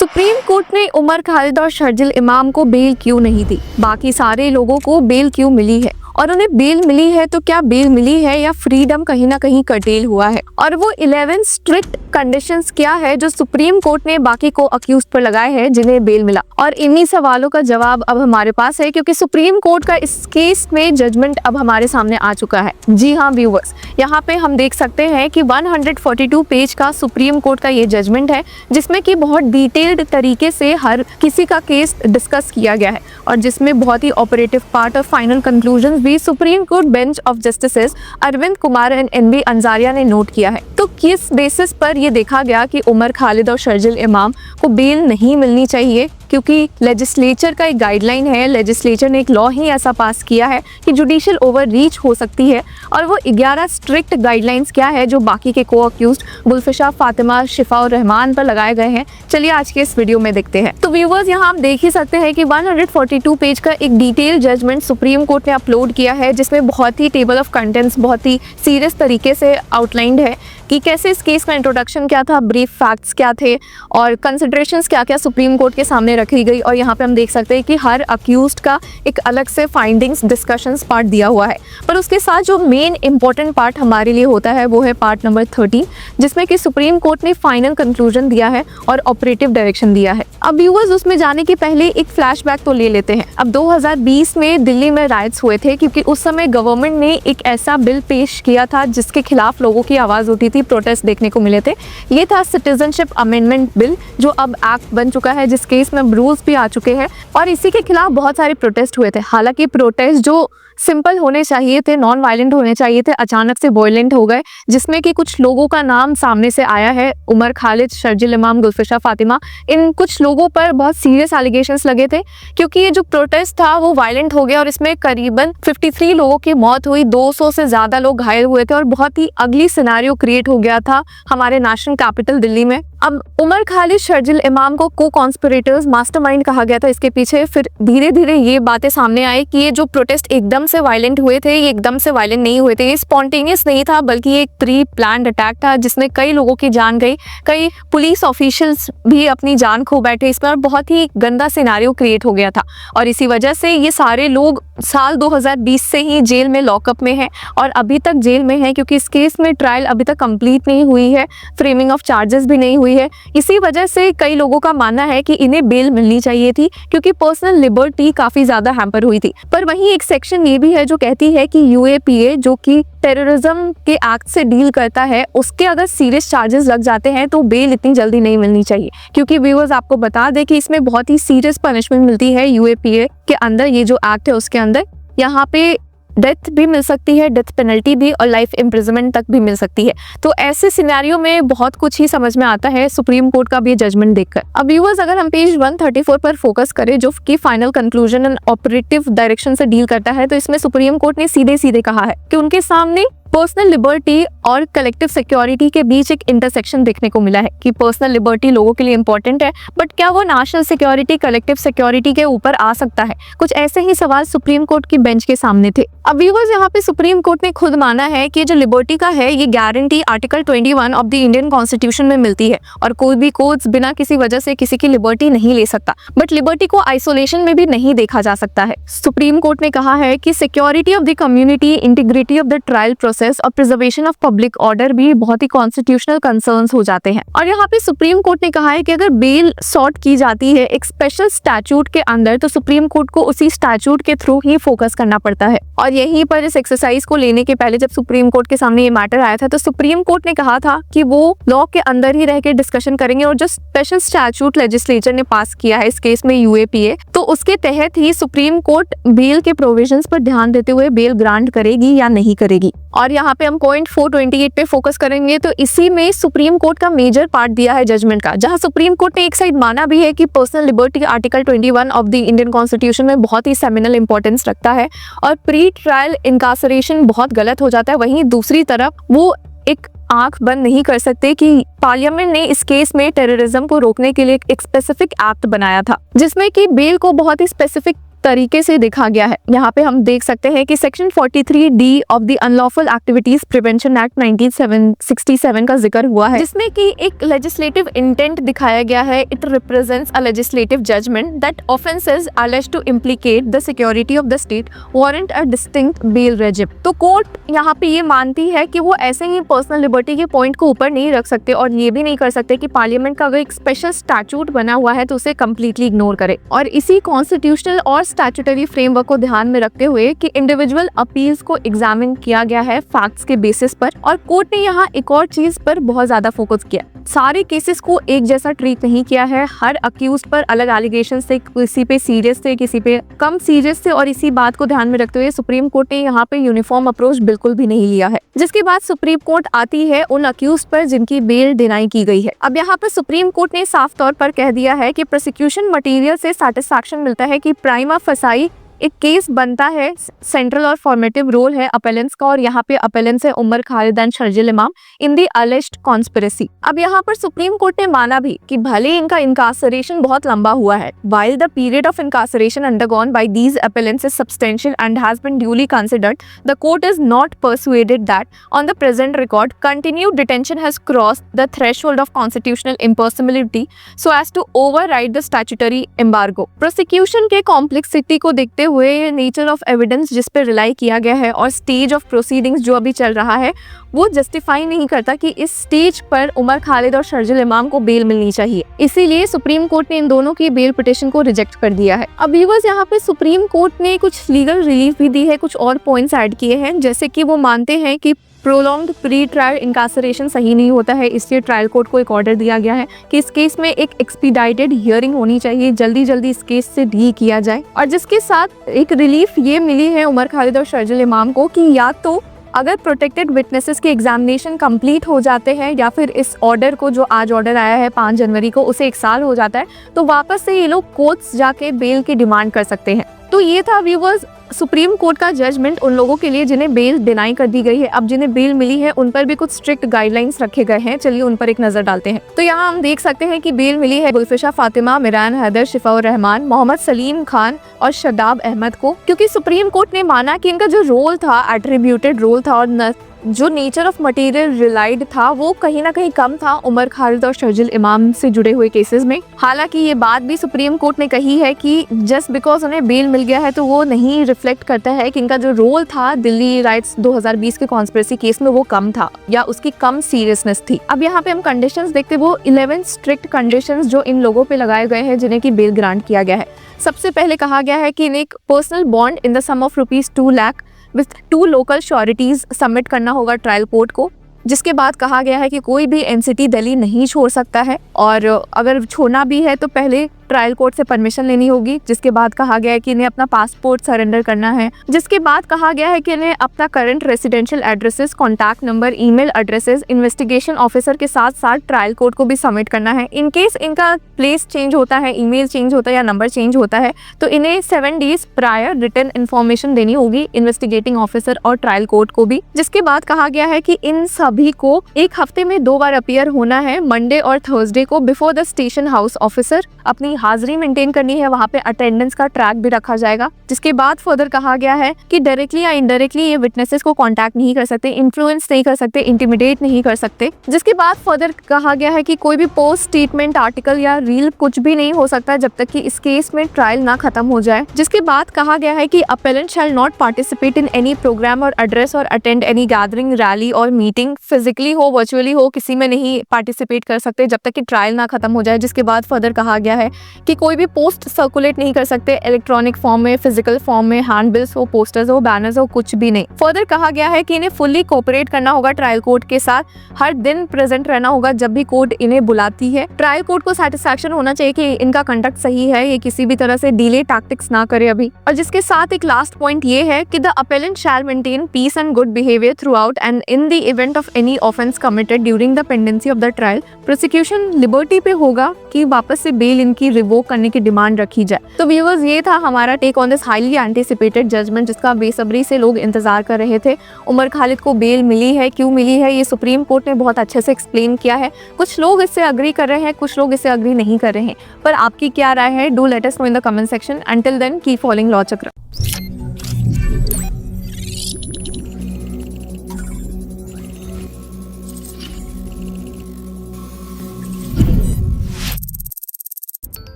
Supreme court ने उमर खालिद और शर्जिल इमाम को बेल क्यों नहीं दी? बाकी सारे लोगों को बेल क्यों मिली है? और उन्हें बेल मिली है तो क्या बेल मिली है या फ्रीडम कहीं ना कहीं कर्टेल हुआ है? और वो 11 स्ट्रिक्ट कंडीशंस क्या है जो सुप्रीम कोर्ट ने बाकी को अक्यूज पर लगाए हैं जिन्हें बेल मिला? और इन्हीं सवालों का जवाब अब हमारे पास है, क्योंकि सुप्रीम कोर्ट का इस केस में जजमेंट अब हमारे सामने आ चुका है। जी हाँ व्यूअर्स, यहाँ पे हम देख सकते हैं कि 142 पेज का सुप्रीम कोर्ट का ये जजमेंट है, जिसमें कि बहुत डिटेल्ड तरीके से हर किसी का केस डिस्कस किया गया है और जिसमें बहुत ही ऑपरेटिव पार्ट और फाइनल कंक्लूजन भी Supreme Court bench of justices Arvind Kumar and N B Anjaria ने नोट किया है। तो किस बेसिस पर ये देखा गया कि उमर खालिद और शर्जिल इमाम को बेल नहीं मिलनी चाहिए? क्योंकि लेजिस्लेचर का एक गाइडलाइन है, लेजिस्लेचर ने एक लॉ ही ऐसा पास किया है कि जुडिशियल ओवर रीच हो सकती है। और वो 11 स्ट्रिक्ट गाइडलाइंस क्या है जो बाकी के को अक्यूज्ड गुलफिशा, फातिमा, शिफा और रहमान पर लगाए गए हैं, चलिए आज के इस वीडियो में देखते हैं। तो व्यूअर्स, यहाँ हम देख ही सकते हैं कि 142 पेज का एक डिटेल जजमेंट सुप्रीम कोर्ट ने अपलोड किया है, जिसमें बहुत ही टेबल ऑफ कंटेंट्स बहुत ही सीरियस तरीके से आउटलाइंड है कि कैसे इस केस का इंट्रोडक्शन क्या था, ब्रीफ फैक्ट्स क्या थे और कंसिडरेशंस क्या क्या सुप्रीम कोर्ट के सामने रखी गई। और यहाँ पे हम देख सकते हैं कि हर अक्यूज्ड का एक अलग से फाइंडिंग्स डिस्कशंस पार्ट दिया हुआ है। पर उसके साथ जो मेन इंपॉर्टेंट पार्ट हमारे लिए होता है वो है पार्ट नंबर 13, जिसमें कि सुप्रीम कोर्ट ने फाइनल कंक्लूजन दिया है और ऑपरेटिव डायरेक्शन दिया है। अब व्यूअर्स, उसमें जाने के पहले एक फ्लैशबैक तो ले लेते हैं। अब 2020 में दिल्ली में राइट्स हुए थे, क्योंकि उस समय गवर्नमेंट ने एक ऐसा बिल पेश किया था जिसके खिलाफ लोगों की आवाज़ उठी थी, प्रोटेस्ट देखने को मिले थे। ये था सिटीजनशिप अमेंडमेंट बिल, जो अब एक्ट बन चुका है, जिस केस में रूल्स भी आ चुके हैं और इसी के खिलाफ बहुत सारे प्रोटेस्ट हुए थे। हालांकि प्रोटेस्ट जो सिंपल होने चाहिए थे, नॉन वायलेंट होने चाहिए थे, अचानक से वायलेंट हो गए, जिसमें कि कुछ लोगों का नाम सामने से आया है, उमर खालिद, शर्जिल इमाम, गुलफिशा, फातिमा। इन कुछ लोगों पर बहुत सीरियस एलिगेशंस लगे थे, क्योंकि ये जो प्रोटेस्ट था वो वायलेंट हो गया और इसमें करीबन 53 लोगों की मौत हुई, 200 से ज्यादा लोग घायल हुए थे और बहुत ही अगली सिनेरियो क्रिएट हो गया था हमारे नेशनल कैपिटल दिल्ली में। अब उमर खालिद, शर्जिल इमाम को को कॉन्स्पिरेटर्स, मास्टरमाइंड कहा गया था इसके पीछे। फिर धीरे धीरे ये बातें सामने आई कि ये जो प्रोटेस्ट एकदम से वायलेंट हुए थे, ये एकदम से वायलेंट नहीं हुए थे, ये स्पॉन्टेनियस नहीं था, बल्कि ये एक प्री प्लान्ड अटैक था जिसमें कई लोगों की जान गई, कई पुलिस ऑफिशियल्स भी अपनी जान खो बैठे इसमें और बहुत ही गंदा सिनेरियो क्रिएट हो गया था। और इसी वजह से ये सारे लोग साल 2020 से ही जेल में लॉकअप में हैं और अभी तक जेल में हैं, क्योंकि इस केस में ट्रायल अभी तक कंप्लीट नहीं हुई है, फ्रेमिंग ऑफ चार्जेस भी नहीं हुई है। इसी वजह से कई लोगों का मानना है कि इन्हें बेल मिलनी चाहिए थी, क्योंकि पर्सनल लिबर्टी काफी ज्यादा हैम्पर हुई थी। पर वहीं एक सेक्शन ये भी है जो कहती है कि यूएपीए, जो कि टेररिज्म के एक्ट से डील करता है, उसके अगर सीरियस चार्जेस लग जाते हैं तो बेल इतनी जल्दी नहीं मिलनी चाहिए। क्योंकि व्यूअर्स, आपको बता दें कि इसमें बहुत ही सीरियस पनिशमेंट मिलती है यूएपीए के अंदर, ये जो एक्ट है उसके अंदर। यहाँ पे डेथ भी मिल सकती है, डेथ पेनल्टी भी, और लाइफ इम्प्रिजनमेंट तक भी मिल सकती है। तो ऐसे सिनेरियो में बहुत कुछ ही समझ में आता है सुप्रीम कोर्ट का भी जजमेंट देखकर। अब व्यूअर्स, अगर हम पेज 134 पर फोकस करें, जो कि final conclusion and operative direction से डील करता है, तो इसमें सुप्रीम कोर्ट ने सीधे सीधे कहा है कि उनके सामने पर्सनल लिबर्टी और कलेक्टिव सिक्योरिटी के बीच एक इंटरसेक्शन देखने को मिला है कि पर्सनल लिबर्टी लोगों के लिए इंपॉर्टेंट है, बट क्या वो नेशनल सिक्योरिटी, कलेक्टिव सिक्योरिटी के ऊपर आ सकता है? कुछ ऐसे ही सवाल सुप्रीम कोर्ट की बेंच के सामने थे। अब व्यूअर्स, यहाँ पे सुप्रीम कोर्ट ने खुद माना है कि जो लिबर्टी का है, ये guarantee article 21 of the Indian constitution में मिलती है और कोई भी कोर्ट बिना किसी वजह से किसी की लिबर्टी नहीं ले सकता। बट लिबर्टी को आइसोलेशन में भी नहीं देखा जा सकता है। सुप्रीम कोर्ट ने कहा है कि security of the community, integrity of the trial process और प्रिजर्वेशन ऑफ पब्लिक ऑर्डर भी बहुत ही कॉन्स्टिट्यूशनल कंसर्न्स हो जाते हैं। और यहाँ पे सुप्रीम कोर्ट ने कहा है कि अगर बेल सॉर्ट की जाती है एक स्पेशल स्टैट्यूट के अंदर, तो सुप्रीम कोर्ट को उसी स्टैट्यूट के थ्रू ही फोकस करना पड़ता है। और यहीं पर इस एक्सरसाइज को लेने के पहले जब सुप्रीम कोर्ट के सामने ये मैटर आया था, तो सुप्रीम कोर्ट ने कहा था कि वो लॉ के अंदर ही रह के डिस्कशन करेंगे और जो स्पेशल स्टैट्यूट लेजिस्लेचर ने पास किया है इस केस में यूएपीए, तो उसके तहत ही सुप्रीम कोर्ट बेल के प्रोविजंस पर ध्यान देते हुए बेल ग्रांट करेगी या नहीं करेगी। और यहाँ पे हम पॉइंट 428 पे फोकस करेंगे, तो इसी में सुप्रीम कोर्ट का मेजर पार्ट दिया है जजमेंट का, जहाँ सुप्रीम कोर्ट ने एक साइड माना भी है कि personal liberty article 21 of the Indian constitution में बहुत ही सेमिनल इंपॉर्टेंस रखता है और प्री ट्रायल इनकार्सरेशन बहुत गलत हो जाता है। वहीं दूसरी तरफ वो एक आंख बंद नहीं कर सकते कि पार्लियामेंट ने इस केस में टेररिज्म को रोकने के लिए एक स्पेसिफिक एक्ट बनाया था, जिसमें कि बेल को बहुत ही स्पेसिफिक तरीके से देखा गया है। यहाँ पे हम देख सकते हैं कि section 43D of the unlawful activities prevention act 1967 का जिक्र हुआ है, जिसमें कि एक लेजिस्लेटिव इंटेंट दिखाया गया है। It represents a legislative judgment that offences alleged to implicate the security of the state warrant a distinct bail regime। तो कोर्ट यहाँ पे ये मानती है कि वो ऐसे ही पर्सनल लिबर्टी के पॉइंट को ऊपर नहीं रख सकते और ये भी नहीं कर सकते कि पार्लियामेंट का अगर एक स्पेशल स्टैट्यूट बना हुआ है तो उसे कम्प्लीटली इग्नोर करे। और इसी कॉन्स्टिट्यूशनल और स्टैट्यूटरी फ्रेमवर्क को ध्यान में रखते हुए कि इंडिविजुअल अपील्स को एग्जामिन किया गया है फैक्ट्स के बेसिस पर। और कोर्ट ने यहाँ एक और चीज पर बहुत ज्यादा फोकस किया, सारे केसेस को एक जैसा ट्रीट नहीं किया है। हर अक्यूज पर अलग एलिगेशन थे, किसी पे सीरियस थे, किसी पे कम सीरियस थे। और इसी बात को ध्यान में रखते हुए सुप्रीम कोर्ट ने यहाँ पे यूनिफॉर्म अप्रोच बिल्कुल भी नहीं लिया है, जिसके बाद सुप्रीम कोर्ट आती है उन अक्यूज पर जिनकी बेल डिनाई की गई है। अब यहाँ पर सुप्रीम कोर्ट ने साफ तौर पर कह दिया है कि प्रोसिक्यूशन मटेरियल से सैटिस्फैक्शन मिलता है कि प्राइमा फसाई एक केस बनता है, सेंट्रल और फॉर्मेटिव रोल है अपेलेंट्स का। और यहाँ पे अपेलेंट्स है उमर खालिद एंड शर्जिल इमाम इन दी अलेज्ड कॉन्स्पिरेसी। अब यहाँ पर सुप्रीम कोर्ट ने माना भी कि भले इनका इनकार्सरेशन बहुत लंबा हुआ है, while the period of incarceration undergone by these appellants is substantial and has been duly considered, the court is not persuaded that on the present record continued detention has crossed the threshold of constitutional impersonality so as to override the statutory embargo। Prosecution के complexity को देखते हुए, nature of evidence जिस पे rely किया गया है और स्टेज ऑफ प्रोसीडिंग्स जो अभी चल रहा है, वो जस्टिफाई नहीं करता कि इस स्टेज पर उमर खालिद और शर्जिल इमाम को बेल मिलनी चाहिए। इसीलिए सुप्रीम कोर्ट ने इन दोनों की बेल पिटिशन को रिजेक्ट कर दिया है। अब व्यूअर्स, यहाँ पे सुप्रीम कोर्ट ने कुछ लीगल रिलीफ भी दी है, कुछ और पॉइंट्स ऐड किए हैं, जैसे कि वो मानते हैं कि प्रोलॉन्ग्ड प्री ट्रायल इनकार्सरेशन सही नहीं होता है, इसलिए ट्रायल कोर्ट को एक ऑर्डर दिया गया है कि इस केस में एक एक्सपीडाइटेड हियरिंग होनी चाहिए, जल्दी जल्दी इस केस से डील किया जाए। और जिसके साथ एक रिलीफ ये मिली है उमर खालिद और शर्जिल इमाम को कि या तो अगर प्रोटेक्टेड विटनेसेस के एग्जामिनेशन कंप्लीट हो जाते हैं या फिर इस ऑर्डर को, जो आज ऑर्डर आया है 5 जनवरी को, उसे 1 साल हो जाता है, तो वापस से ये लोग कोर्ट्स जाके बेल की डिमांड कर सकते हैं। तो ये था व्यूअर्स सुप्रीम कोर्ट का जजमेंट उन लोगों के लिए जिन्हें बेल डिनाई कर दी गई है। अब जिन्हें बेल मिली है उन पर भी कुछ स्ट्रिक्ट गाइडलाइंस रखे गए हैं, चलिए उन पर एक नजर डालते हैं। तो यहाँ हम देख सकते हैं कि बेल मिली है गुलफिशा फातिमा, मिरान हैदर, शिफाउर रहमान, मोहम्मद सलीम खान और शदाब अहमद को, क्योंकि सुप्रीम कोर्ट ने माना कि इनका जो रोल था, एट्रीब्यूटेड रोल था और जो नेचर ऑफ मटेरियल रिलाइड था, वो कहीं ना कहीं कम था उमर खालिद और शर्जिल इमाम से जुड़े हुए केसेस में। हालांकि ये बात भी सुप्रीम कोर्ट ने कही है कि जस्ट बिकॉज उन्हें बेल मिल गया है तो वो नहीं रिफ्लेक्ट करता है कि इनका जो रोल था दिल्ली राइट्स 2020 के कॉन्स्पिरेसी केस में वो कम था या उसकी कम सीरियसनेस थी। अब यहाँ पे हम कंडीशंस देखते, वो 11 स्ट्रिक्ट कंडीशंस जो इन लोगों पे लगाए गए हैं जिन्हें की बेल ग्रांट किया गया है। सबसे पहले कहा गया है कि इन्हें एक personal bond in the sum of ₹2 lakh with 2 local sureties submit करना होगा ट्रायल कोर्ट को। जिसके बाद कहा गया है कि कोई भी एनसीटी दिल्ली नहीं छोड़ सकता है और अगर छोड़ना भी है तो पहले ट्रायल कोर्ट से परमिशन लेनी होगी। जिसके बाद कहा गया है कि इन्हें अपना पासपोर्ट सरेंडर करना है। जिसके बाद कहा गया है कि इन्हें अपना current residential addresses, contact number, email addresses investigation officer के साथ साथ ट्रायल कोर्ट को भी सबमिट करना है। इन केस इनका प्लेस चेंज होता है, ईमेल चेंज होता है या नंबर चेंज होता है तो इन्हें 7 डेज प्रायर रिटन इन्फॉर्मेशन देनी होगी इन्वेस्टिगेटिंग ऑफिसर और ट्रायल कोर्ट को भी। जिसके बाद कहा गया है कि इन सभी को एक हफ्ते में 2 बार अपीयर होना है, मंडे और थर्सडे को before the station house officer. अपनी हाजिरी मेंटेन करनी है, वहाँ पे अटेंडेंस का ट्रैक भी रखा जाएगा। जिसके बाद फर्दर कहा गया है कि डायरेक्टली या इनडायरेक्टली ये विटनेसेस को कांटेक्ट नहीं कर सकते, इन्फ्लुएंस नहीं कर सकते, इंटिमिडेट नहीं कर सकते। जिसके बाद फर्दर कहा गया है कि कोई भी पोस्ट स्टेटमेंट, आर्टिकल या रील कुछ भी नहीं हो सकता जब तक कि इस केस में ट्रायल ना खत्म हो जाए। जिसके बाद कहा गया है कि appellant shall not participate in any programme और एड्रेस और अटेंड एनी गैदरिंग, रैली और मीटिंग, फिजिकली हो वर्चुअली हो, किसी में नहीं पार्टिसिपेट कर सकते जब तक कि ट्रायल ना खत्म हो जाए। जिसके बाद फर्दर कहा गया है कि कोई भी पोस्ट सर्कुलेट नहीं कर सकते इलेक्ट्रॉनिक फॉर्म में, फिजिकल फॉर्म में, हैंड बिल्स हो, पोस्टर्स हो, बैनर्स हो, कुछ भी नहीं। फर्दर कहा गया है कि इन्हें फुल्ली कोऑपरेट करना होगा ट्रायल कोर्ट के साथ, हर दिन प्रेजेंट रहना होगा जब भी कोर्ट इन्हें बुलाती है। ट्रायल कोर्ट को सेटिस्फैक्शन होना चाहिए कि इनका कंडक्ट सही है, ये किसी भी तरह से डिले टैक्टिक्स ना करे अभी। और जिसके साथ एक लास्ट पॉइंट ये है कि the appellant shall maintain peace and good behaviour throughout and in the event of any offence committed during the pendency of the trial. Prosecution liberty पे होगा कि वापस से बेल इनकी रिवोक करने की डिमांड रखी जाए। तो व्यूअर्स, ये था हमारा take on this highly anticipated judgment, जिसका बेसब्री से लोग इंतजार कर रहे थे। उमर खालिद को बेल मिली है, क्यों मिली है, ये सुप्रीम कोर्ट ने बहुत अच्छे से एक्सप्लेन किया है। कुछ लोग इससे अग्री कर रहे हैं, कुछ लोग इससे अग्री नहीं कर रहे हैं, पर आपकी क्या राय है? Do let us know in the comment section. Until then keep following law चक्र।